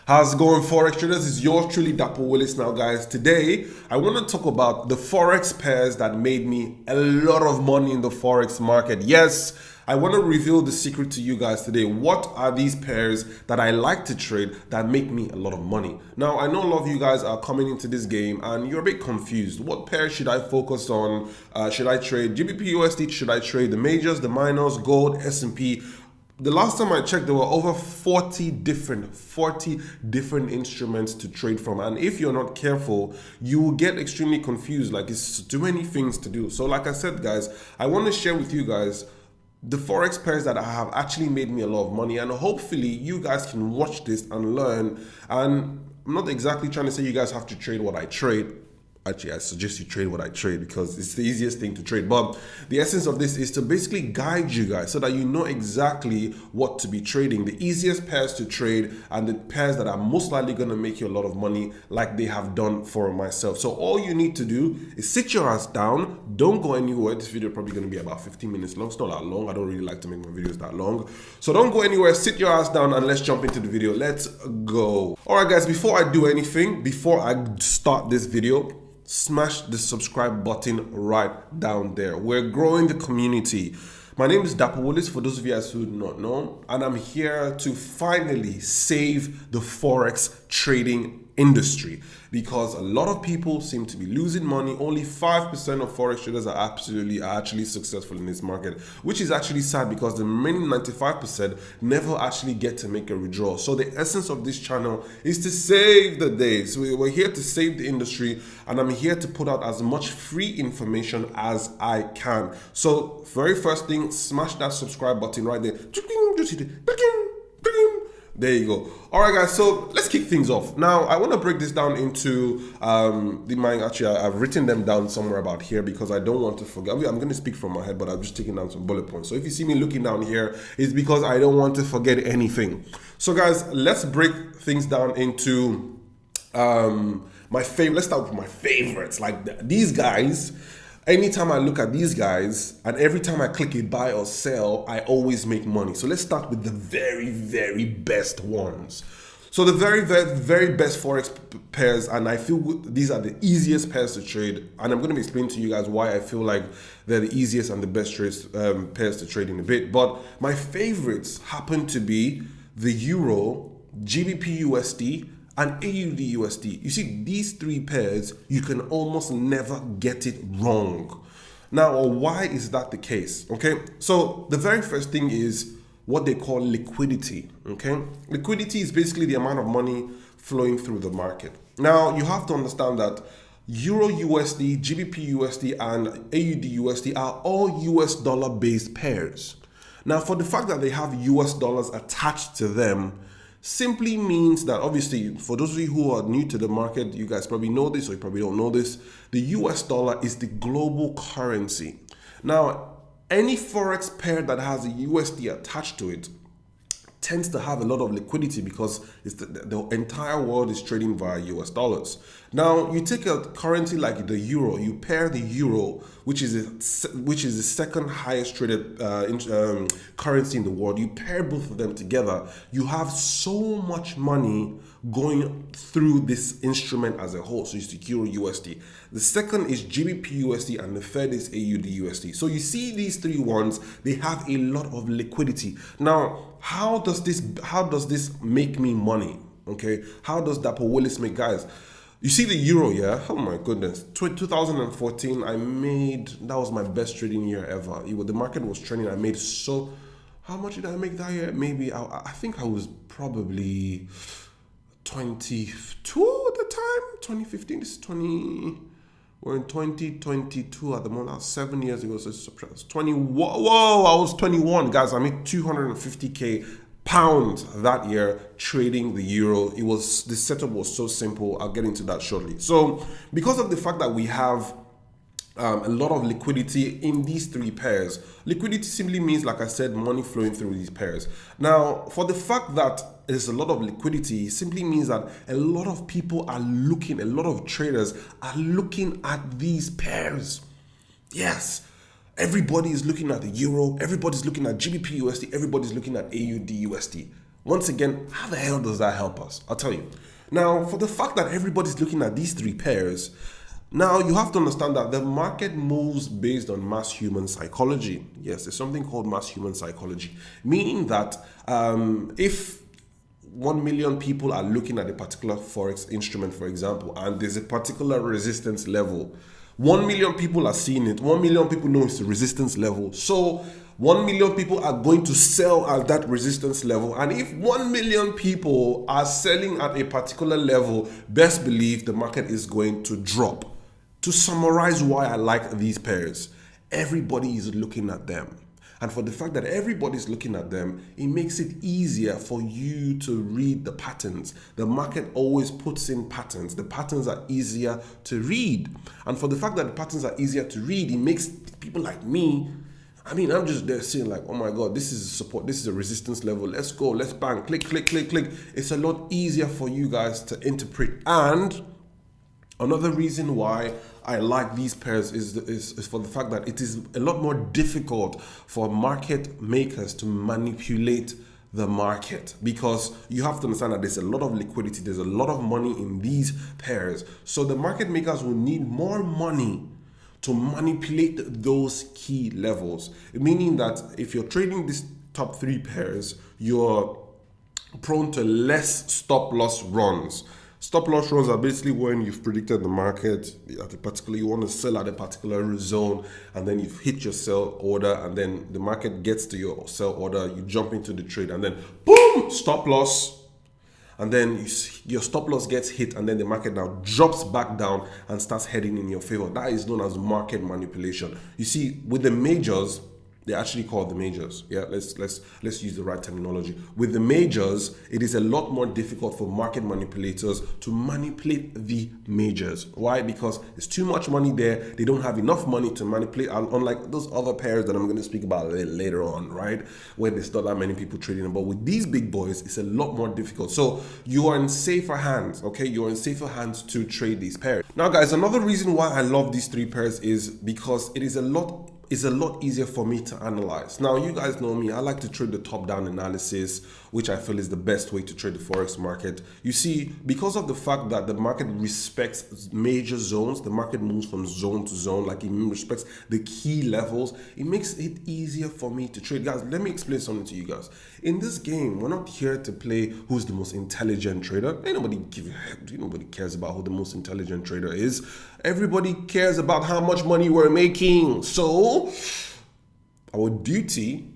How's it going, Forex traders? It's yours truly, Dapper Willis. Now, guys, today I want to talk about the Forex pairs that made me a lot of money in the Forex market. Yes, I want to reveal the secret to you guys today. What are these pairs that I like to trade that make me a lot of money? Now, I know a lot of you guys are coming into this game and you're a bit confused. What pair should I focus on? Should I trade GBP USD? Should I trade the majors, the minors, gold, S&P? The last time I checked, there were over 40 different instruments to trade from. And if you're not careful, you will get extremely confused. Like, it's too many things to do. So like I said, guys, I want to share with you guys the Forex pairs that have actually made me a lot of money. And hopefully you guys can watch this and learn. And I'm not exactly trying to say you guys have to trade what I trade. Actually, I suggest you trade what I trade because it's the easiest thing to trade. But the essence of this is to basically guide you guys so that you know exactly what to be trading. The easiest pairs to trade and the pairs that are most likely going to make you a lot of money, like they have done for myself. So all you need to do is sit your ass down. Don't go anywhere. This video is probably going to be about 15 minutes long. It's not that long. I don't really like to make my videos that long. So don't go anywhere. Sit your ass down and let's jump into the video. Let's go. All right, guys, before I do anything, before I start this video, smash the subscribe button right down there. We're growing the community. My name is Dapper Willis, for those of you guys who do not know, and I'm here to finally save the Forex trading industry because a lot of people seem to be losing money. Only 5% of Forex traders are actually successful in this market, which is actually sad because the remaining 95% never actually get to make a withdrawal. So the essence of this channel is to save the day. So we're here to save the industry, and I'm here to put out as much free information as I can. So very first thing, smash that subscribe button right there. Just hit it. There you go. All right, guys, so let's kick things off. Now, I want to break this down into I've written them down somewhere about here because I don't want to forget. I'm going to speak from my head, but I'm just taking down some bullet points. So if you see me looking down here, it's because I don't want to forget anything. So, guys, let's break things down into my favorite. Let's start with my favorites. Like these guys. Anytime I look at these guys and every time I click a buy or sell, I always make money. So let's start with the very, very best ones. So the very best Forex pairs, and I feel these are the easiest pairs to trade. And I'm going to be explaining to you guys why I feel like they're the easiest and the best pairs to trade in a bit. But my favorites happen to be the Euro, GBP USD, and AUD USD. You see, these three pairs, you can almost never get it wrong. Now, why is that the case? Okay, so the very first thing is what they call liquidity. Okay, liquidity is basically the amount of money flowing through the market. Now, you have to understand that Euro USD, GBP USD, and AUD USD are all US dollar based pairs. Now, for the fact that they have US dollars attached to them, simply means that, obviously, for those of you who are new to the market, you guys probably know this or you probably don't know this, the US dollar is the global currency. Now, any Forex pair that has a USD attached to it tends to have a lot of liquidity because it's the entire world is trading via US dollars. Now, you take a currency like the euro, you pair the euro, which is the second highest traded currency in the world. You pair both of them together, you have so much money going through this instrument as a whole. So you see Euro USD. The second is GBP USD, and the third is AUD USD. So you see these three ones, they have a lot of liquidity. Now, how does this make me money? Okay, how does Dapper Willis make, guys? You see the euro, yeah? Oh my goodness. 2014, that was my best trading year ever. The market was trending. I made how much did I make that year? Maybe, I think I was probably 22 at the time. 2015, this is we're in 2022 at the moment. That was 7 years ago, so it's 20. Whoa, I was 21, guys. I made 250k pounds that year trading the euro. The setup was so simple. I'll get into that shortly. So because of the fact that we have a lot of liquidity in these three pairs, liquidity simply means, like I said, money flowing through these pairs. Now, for the fact that there's a lot of liquidity, simply means that a lot of traders are looking at these pairs. Yes, everybody is looking at the euro, everybody's looking at GBP USD, everybody's looking at AUD USD. Once again, how the hell does that help us? I'll tell you. Now, for the fact that everybody's looking at these three pairs, now you have to understand that the market moves based on mass human psychology. Yes, there's something called mass human psychology, meaning that if 1 million people are looking at a particular Forex instrument, for example, and there's a particular resistance level, 1 million people are seeing it, 1 million people know it's a resistance level. So 1 million people are going to sell at that resistance level. And if 1 million people are selling at a particular level, best believe the market is going to drop. To summarize why I like these pairs, everybody is looking at them. And for the fact that everybody's looking at them, it makes it easier for you to read the patterns. The market always puts in patterns. The patterns are easier to read. And for the fact that the patterns are easier to read, it makes people like me, I'm just there saying like, oh my God, this is a support, this is a resistance level. Let's go, let's bang, click, click, click, click. It's a lot easier for you guys to interpret. And another reason why I like these pairs is for the fact that it is a lot more difficult for market makers to manipulate the market, because you have to understand that there's a lot of liquidity, there's a lot of money in these pairs. So the market makers will need more money to manipulate those key levels, meaning that if you're trading these top three pairs, you're prone to less stop loss runs. Stop loss runs are basically when you've predicted the market at a particular, you want to sell at a particular zone, and then you've hit your sell order, and then the market gets to your sell order, you jump into the trade, and then boom, stop loss. And then your stop loss gets hit, and then the market now drops back down and starts heading in your favor. That is known as market manipulation. You see, with the majors, they're actually called the majors. Yeah, let's use the right terminology. With the majors, it is a lot more difficult for market manipulators to manipulate the majors. Why? Because there's too much money there. They don't have enough money to manipulate, unlike those other pairs that I'm going to speak about later on, right? Where there's not that many people trading them. But with these big boys, it's a lot more difficult. So you are in safer hands, okay? You're in safer hands to trade these pairs. Now, guys, another reason why I love these three pairs is because it is a lot easier for me to analyze. Now, you guys know me, I like to trade the top-down analysis, which I feel is the best way to trade the Forex market. You see, because of the fact that the market respects major zones, the market moves from zone to zone, like it respects the key levels, it makes it easier for me to trade. Guys, let me explain something to you guys. In this game, we're not here to play who's the most intelligent trader. Nobody cares about who the most intelligent trader is. Everybody cares about how much money we're making. So our duty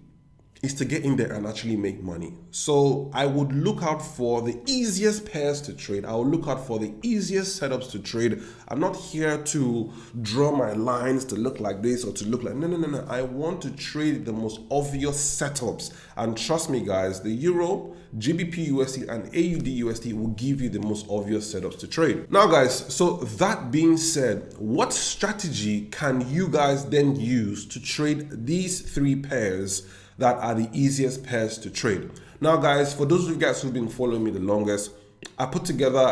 is to get in there and actually make money. So I would look out for the easiest pairs to trade. I will look out for the easiest setups to trade. I'm not here to draw my lines to look like this or to look like, no. I want to trade the most obvious setups. And trust me, guys, the Euro, GBP USD, and AUD USD will give you the most obvious setups to trade. Now, guys, so that being said, what strategy can you guys then use to trade these three pairs that are the easiest pairs to trade? Now, guys, for those of you guys who've been following me the longest, I put together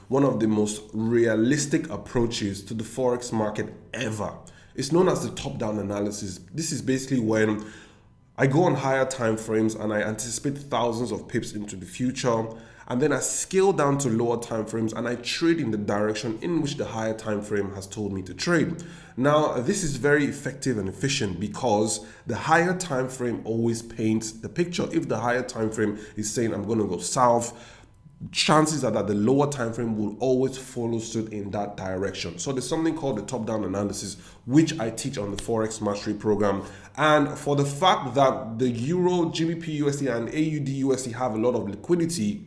one of the most realistic approaches to the Forex market ever. It's known as the top-down analysis. This is basically when I go on higher time frames and I anticipate thousands of pips into the future, and then I scale down to lower time frames and I trade in the direction in which the higher time frame has told me to trade. Now, this is very effective and efficient because the higher time frame always paints the picture. If the higher time frame is saying I'm going to go south, chances are that the lower time frame will always follow suit in that direction. So there's something called the top-down analysis, which I teach on the Forex Mastery program. And for the fact that the Euro, GBP USD, and AUD USD have a lot of liquidity,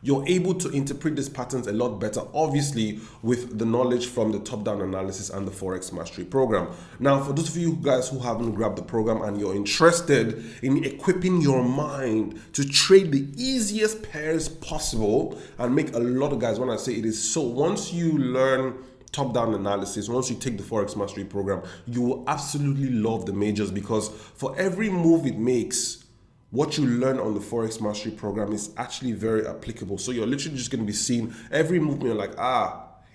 you're able to interpret these patterns a lot better, obviously, with the knowledge from the top-down analysis and the Forex Mastery program. Now, for those of you guys who haven't grabbed the program and you're interested in equipping your mind to trade the easiest pairs possible and make a lot of, guys, when I say it is so, once you learn top-down analysis, once you take the Forex Mastery program, you will absolutely love the majors, because for every move it makes, what you learn on the Forex Mastery program is actually very applicable. So you're literally just going to be seeing every movement, you're like,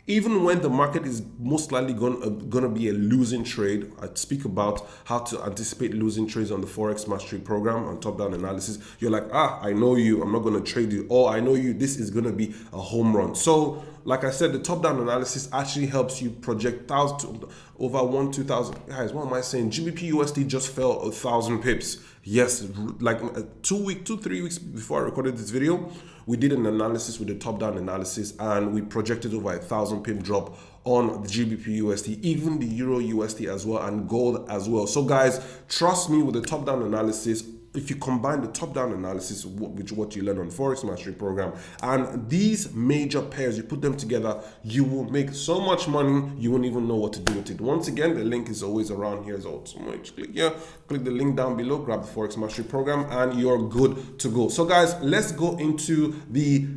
Even when the market is most likely going to be a losing trade, I speak about how to anticipate losing trades on the Forex Mastery program on top-down analysis. You're like, I know you, I'm not going to trade you. Or I know you, this is going to be a home run. So, like I said, the top-down analysis actually helps you project over 2,000. Guys, what am I saying? GBP USD just fell 1,000 pips. Yes, like 3 weeks before I recorded this video, we did an analysis with the top-down analysis, and we projected over 1,000 pip drop on the GBP USD, even the Euro USD as well, and gold as well. So guys, trust me, with the top-down analysis, if you combine the top-down analysis with what you learn on Forex Mastery program and these major pairs, you put them together, you will make so much money you won't even know what to do with it. Once again, the link is always around here. So just click here, click the link down below, grab the Forex Mastery program, and you're good to go. So guys, let's go into the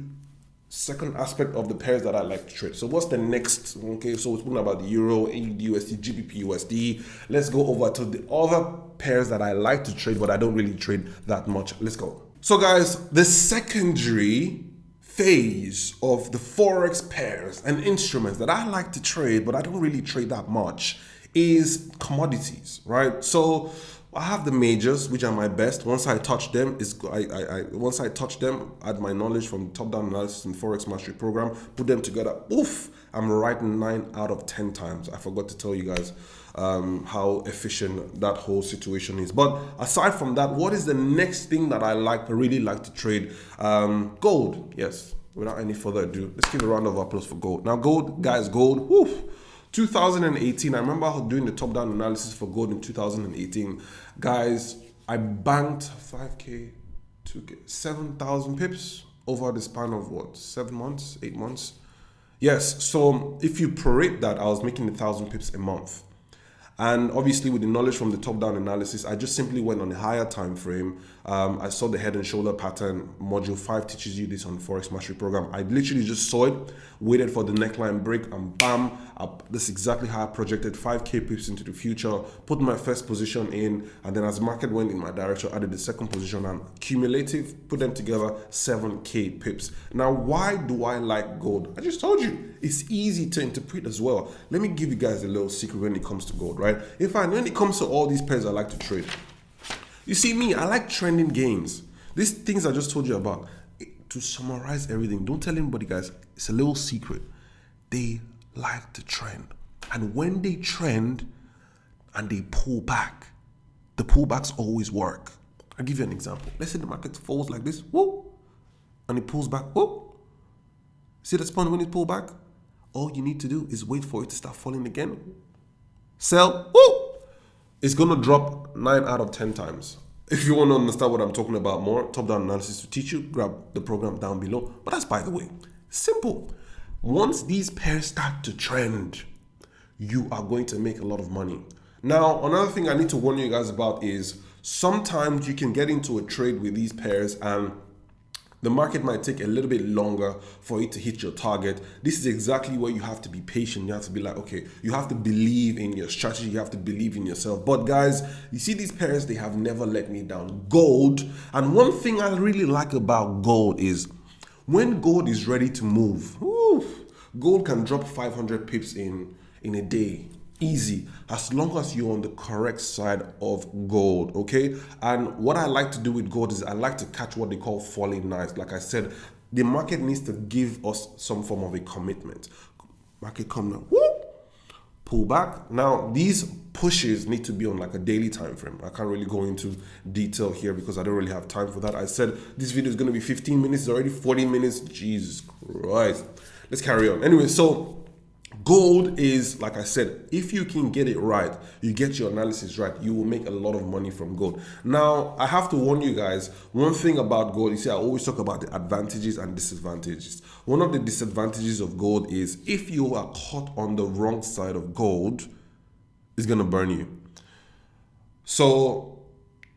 second aspect of the pairs that I like to trade. So what's the next? Okay, so we're talking about the Euro, AUD USD, GBP USD. Let's go over to the other pairs that I like to trade, but I don't really trade that much. Let's go. So guys, the secondary phase of the Forex pairs and instruments that I like to trade, but I don't really trade that much, is commodities, right? So I have the majors, which are my best. Once I touch them, once I touch them, add my knowledge from top-down analysis and Forex Mastery program, put them together. Oof! I'm right 9 out of 10 times. I forgot to tell you guys how efficient that whole situation is. But aside from that, what is the next thing that I really like to trade? Gold. Yes. Without any further ado, let's give a round of applause for gold. Now, gold, guys, gold. Woof! 2018, I remember doing the top-down analysis for gold in 2018. Guys, I banked 5K, 2K, 7,000 pips over the span of what, 7 months, 8 months? Yes, so if you prorate that, I was making 1,000 pips a month. And obviously with the knowledge from the top-down analysis, I just simply went on a higher time frame. I saw the head and shoulder pattern. Module 5 teaches you this on Forex Mastery program. I literally just saw it, waited for the neckline break, and bam, this is exactly how I projected 5K pips into the future, put my first position in, and then as the market went in my direction, added the second position, and cumulative, put them together, 7K pips. Now, why do I like gold? I just told you, it's easy to interpret as well. Let me give you guys a little secret when it comes to gold, right? In fact, when it comes to all these pairs I like to trade, you see me, I like trending gains. These things I just told you about. To summarize everything, don't tell anybody, guys, it's a little secret. They like to trend. And when they trend and they pull back, the pullbacks always work. I'll give you an example. Let's say the market falls like this, whoop, and it pulls back, whoop. See the spot when it pulls back? All you need to do is wait for it to start falling again. Sell, whoop. It's gonna drop 9 out of 10 times. If you want to understand what I'm talking about more, top-down analysis to teach you, grab the program down below. But that's, by the way, simple. Once these pairs start to trend, you are going to make a lot of money. Now, another thing I need to warn you guys about is sometimes you can get into a trade with these pairs and the market might take a little bit longer for it to hit your target. This is exactly where you have to be patient. You have to be like, okay, you have to believe in your strategy. You have to believe in yourself. But guys, you see these pairs, they have never let me down. Gold, and one thing I really like about gold is when gold is ready to move, gold can drop 500 pips in a day. Easy, as long as you're on the correct side of gold, okay? And what I like to do with gold is I like to catch what they call falling knives. Like I said, the market needs to give us some form of a commitment. Market come now, whoop, pull back. Now, these pushes need to be on like a daily time frame. I can't really go into detail here because I don't really have time for that. I said this video is going to be 15 minutes, it's already 40 minutes. Jesus Christ. Let's carry on. Anyway, so gold is, like I said, if you can get it right, you get your analysis right, you will make a lot of money from gold. Now, I have to warn you guys, one thing about gold, you see, I always talk about the advantages and disadvantages. One of the disadvantages of gold is if you are caught on the wrong side of gold, it's going to burn you. So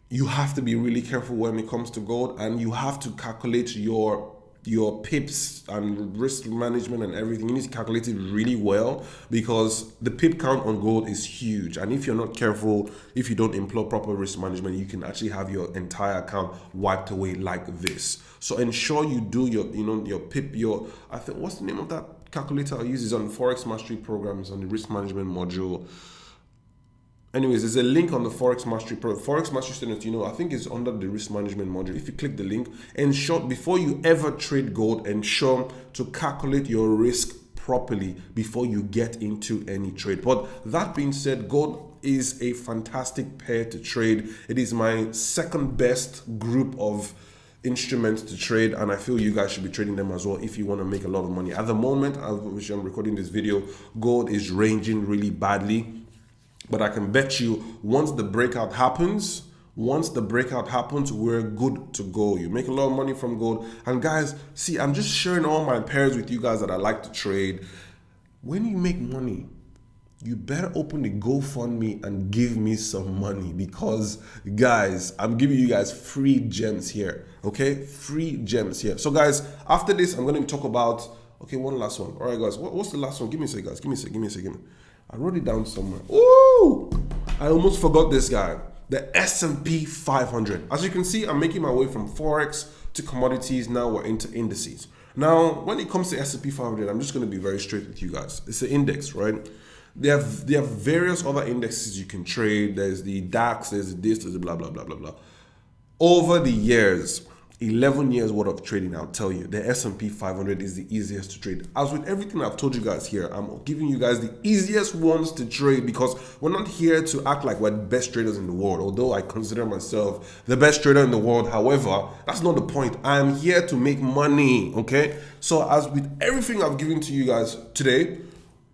you have to be really careful when it comes to gold, and you have to calculate your your pips and risk management and everything, you need to calculate it really well, because the pip count on gold is huge, and if you're not careful, if you don't employ proper risk management, you can actually have your entire account wiped away like this. So ensure you do your, your pip, I think, what's the name of that calculator I use is on Forex Mastery programs on the risk management module. Anyways, there's a link on the Forex Mastery Pro. Forex Mastery students, I think it's under the risk management module. If you click the link, ensure before you ever trade gold, ensure to calculate your risk properly before you get into any trade. But that being said, gold is a fantastic pair to trade. It is my second best group of instruments to trade, and I feel you guys should be trading them as well if you want to make a lot of money. At the moment, which I'm recording this video, gold is ranging really badly. But I can bet you once the breakout happens, we're good to go. You make a lot of money from gold. And guys, see, I'm just sharing all my pairs with you guys that I like to trade. When you make money, you better open the GoFundMe and give me some money, because guys, I'm giving you guys free gems here. Okay, free gems here. So guys, after this, I'm going to talk about, okay, one last one. All right, guys, what's the last one? Give me a second, guys. Give me a second. I wrote it down somewhere. Ooh, I almost forgot this guy. The S&P 500. As you can see, I'm making my way from Forex to commodities. Now we're into indices. Now, when it comes to S&P 500, I'm just going to be very straight with you guys. It's an index, right? They have various other indexes you can trade. There's the DAX, there's this, there's the blah, blah, blah, blah, blah. Over the years, 11 years worth of trading, I'll tell you, the S&P 500 is the easiest to trade. As with everything I've told you guys here, I'm giving you guys the easiest ones to trade, because we're not here to act like we're the best traders in the world, although I consider myself the best trader in the world. However, that's not the point. I'm here to make money, okay? So as with everything I've given to you guys today,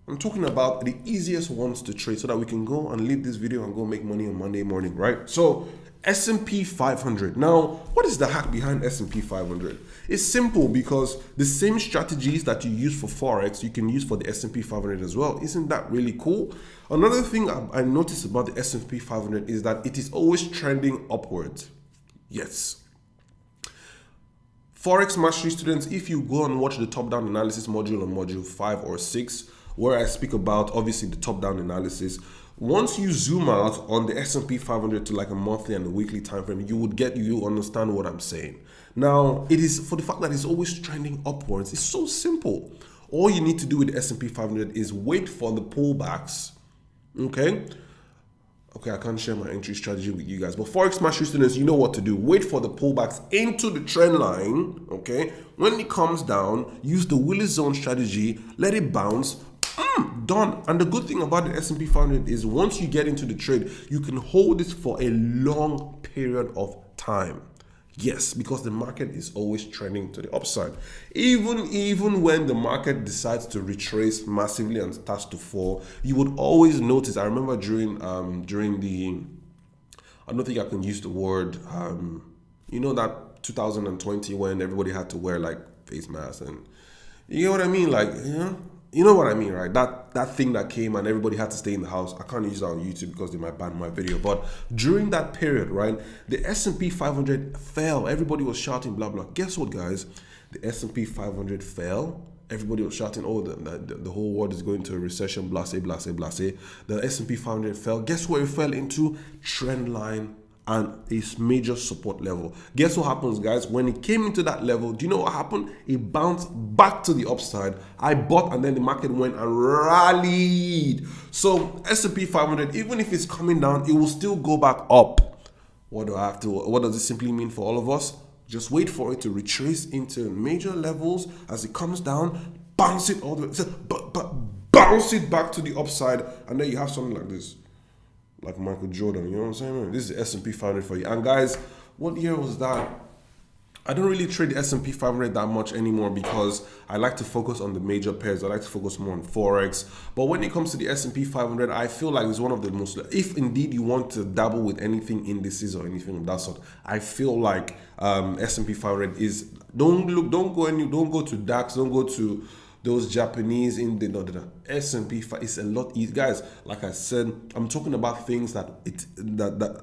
I'm talking about the easiest ones to trade so that we can go and leave this video and go make money on Monday morning, right? So S&P 500. Now, what is the hack behind S&P 500? It's simple, because the same strategies that you use for Forex, you can use for the S&P 500 as well. Isn't that really cool? Another thing I noticed about the S&P 500 is that it is always trending upwards. Yes. Forex Mastery students, if you go and watch the top-down analysis module on module 5 or 6, where I speak about obviously the top-down analysis, once you zoom out on the S&P 500 to like a monthly and a weekly time frame, you understand what I'm saying. Now, it is for the fact that it's always trending upwards. It's so simple. All you need to do with the S&P 500 is wait for the pullbacks. Okay, I can't share my entry strategy with you guys, but Forex Mastery students, you know what to do. Wait for the pullbacks into the trend line. Okay, when it comes down, use the Willis zone strategy, let it bounce. Done. And the good thing about the S&P 500 is once you get into the trade, you can hold it for a long period of time. Yes, because the market is always trending to the upside. Even when the market decides to retrace massively and starts to fall, you would always notice. I remember during the, I don't think I can use the word, that 2020 when everybody had to wear like face masks, and you know what I mean, like, you know what I mean, right? That thing that came and everybody had to stay in the house. I can't use that on YouTube because they might ban my video. But during that period, right, the S&P 500 fell. Everybody was shouting, blah, blah. Guess what, guys? The S&P 500 fell. Everybody was shouting, oh, the whole world is going to a recession, blase, blase, blase. The S&P 500 fell. Guess what it fell into? Trend line and its major support level. Guess what happens, guys? When it came into that level, do you know what happened? It bounced back to the upside. I bought, and then the market went and rallied. So S&P 500, even if it's coming down, it will still go back up. What does it simply mean for all of us? Just wait for it to retrace into major levels. As it comes down, bounce it all the way, bounce it back to the upside, and then you have something like this. Like Michael Jordan, you know what I'm saying? Man? This is S&P 500 for you. And guys, what year was that? I don't really trade the S&P 500 that much anymore because I like to focus on the major pairs. I like to focus more on Forex. But when it comes to the S&P 500, I feel like it's one of the most, if indeed you want to dabble with anything indices or anything of that sort, I feel like S&P 500 is, don't go to DAX, don't go to those Japanese in the S&P. It's a lot easier, guys. Like I said, I'm talking about things that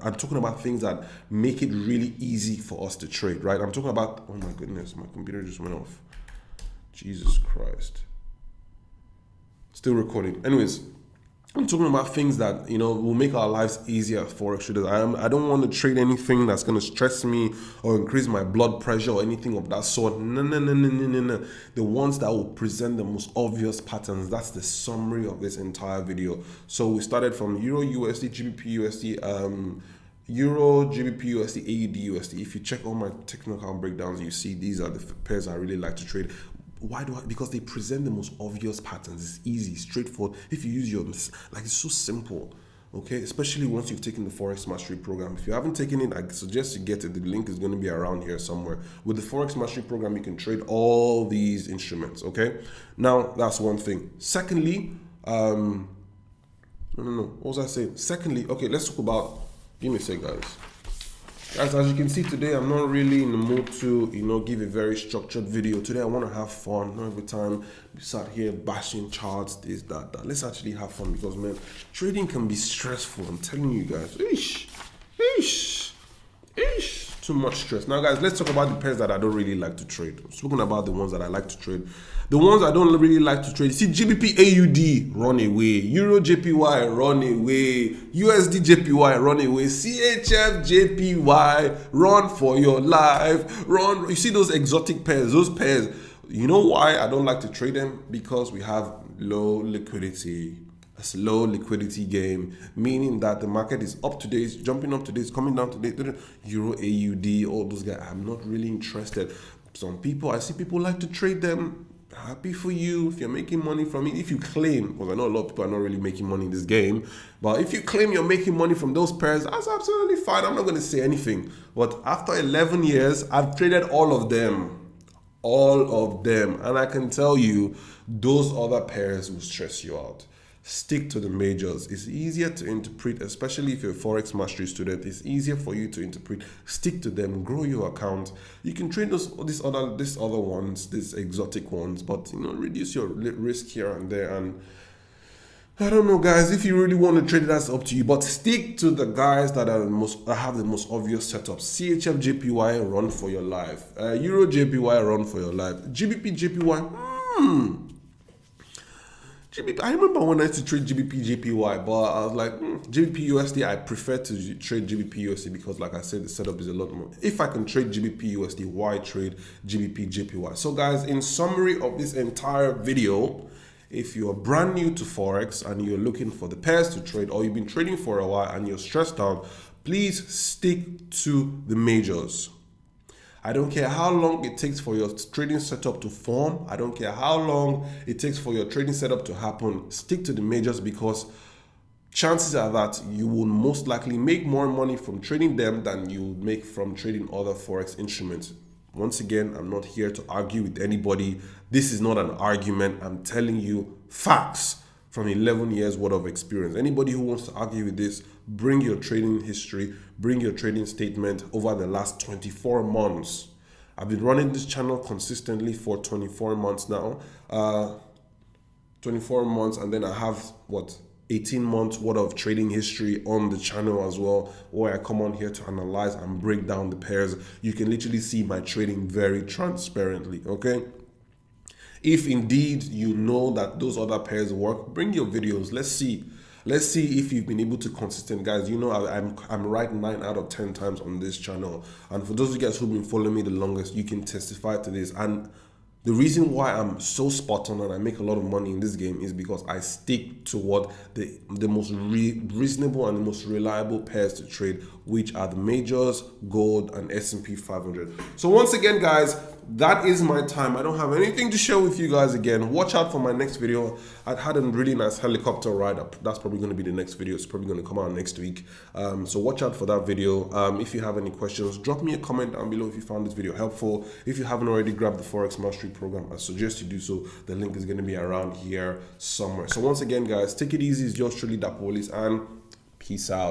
I'm talking about things that make it really easy for us to trade, right? I'm talking about, oh my goodness, my computer just went off. Jesus Christ. Still recording. Anyways, I'm talking about things that, will make our lives easier as Forex traders. I don't want to trade anything that's going to stress me or increase my blood pressure or anything of that sort. No. The ones that will present the most obvious patterns. That's the summary of this entire video. So we started from Euro USD, GBP USD, Euro, GBP USD, AUD USD. If you check all my technical breakdowns, you see these are the pairs I really like to trade. Why do I? Because they present the most obvious patterns. It's easy, straightforward. If you use it's so simple, okay? Especially once you've taken the Forex Mastery program. If you haven't taken it, I suggest you get it. The link is going to be around here somewhere. With the Forex Mastery program, you can trade all these instruments, okay? Now, that's one thing. Secondly, no. What was I saying? Secondly, okay, let's talk about, give me a sec, guys. Guys, as you can see today, I'm not really in the mood to, give a very structured video. Today, I want to have fun. Not every time we sat here bashing charts, this, that. Let's actually have fun because, man, trading can be stressful. I'm telling you guys. Eesh. Too much stress. Now, guys, let's talk about the pairs that I don't really like to trade. I'm speaking about the ones that I like to trade. The ones I don't really like to trade. See, GBP AUD, run away. Euro JPY, run away. USD JPY, run away. CHF JPY, run for your life. Run. You see those exotic pairs, those pairs. You know why I don't like to trade them? Because we have low liquidity. A slow liquidity game, meaning that the market is up today, it's jumping up today, it's coming down today. Euro, AUD, all those guys, I'm not really interested. Some people, I see people like to trade them. Happy for you if you're making money from it. If you claim, because I know a lot of people are not really making money in this game, but if you claim you're making money from those pairs, that's absolutely fine. I'm not going to say anything. But after 11 years, I've traded all of them, and I can tell you, those other pairs will stress you out. Stick to the majors. It's easier to interpret, especially if you're a Forex Mastery student. It's easier for you to interpret. Stick to them. Grow your account. You can trade these other ones, these exotic ones, but reduce your risk here and there. And I don't know, guys. If you really want to trade, that's up to you. But stick to the guys that have the most obvious setups. CHF JPY, run for your life. Euro JPY, run for your life. GBP JPY. I remember when I used to trade GBP JPY, but I was like, GBP USD, I prefer to trade GBP USD because, like I said, the setup is a lot more. If I can trade GBP USD, why trade GBP JPY? So, guys, in summary of this entire video, if you're brand new to Forex and you're looking for the pairs to trade, or you've been trading for a while and you're stressed out, please stick to the majors. I don't care how long it takes for your trading setup to form. I don't care how long it takes for your trading setup to happen. Stick to the majors because chances are that you will most likely make more money from trading them than you make from trading other Forex instruments. Once again, I'm not here to argue with anybody. This is not an argument. I'm telling you facts from 11 years worth of experience. Anybody who wants to argue with this, bring your trading history, bring your trading statement over the last 24 months. I've been running this channel consistently for 24 months now. 24 months, and then I have, 18 months worth of trading history on the channel as well, where I come on here to analyze and break down the pairs. You can literally see my trading very transparently, okay? If indeed you know that those other pairs work, bring your videos. Let's see if you've been able to consistent, guys. I'm right 9 out of 10 times on this channel, and for those of you guys who've been following me the longest, you can testify to this. And the reason why I'm so spot on and I make a lot of money in this game is because I stick to what the most reasonable and the most reliable pairs to trade, which are the majors, gold, and S&P 500. So once again, guys, that is my time. I don't have anything to share with you guys again. Watch out for my next video. I had a really nice helicopter ride. That's probably going to be the next video. It's probably going to come out next week. So watch out for that video. If you have any questions, drop me a comment down below if you found this video helpful. If you haven't already grabbed the Forex Mastery program, I suggest you do so. The link is going to be around here somewhere. So once again, guys, take it easy. It's yours truly, Dapolis, and peace out.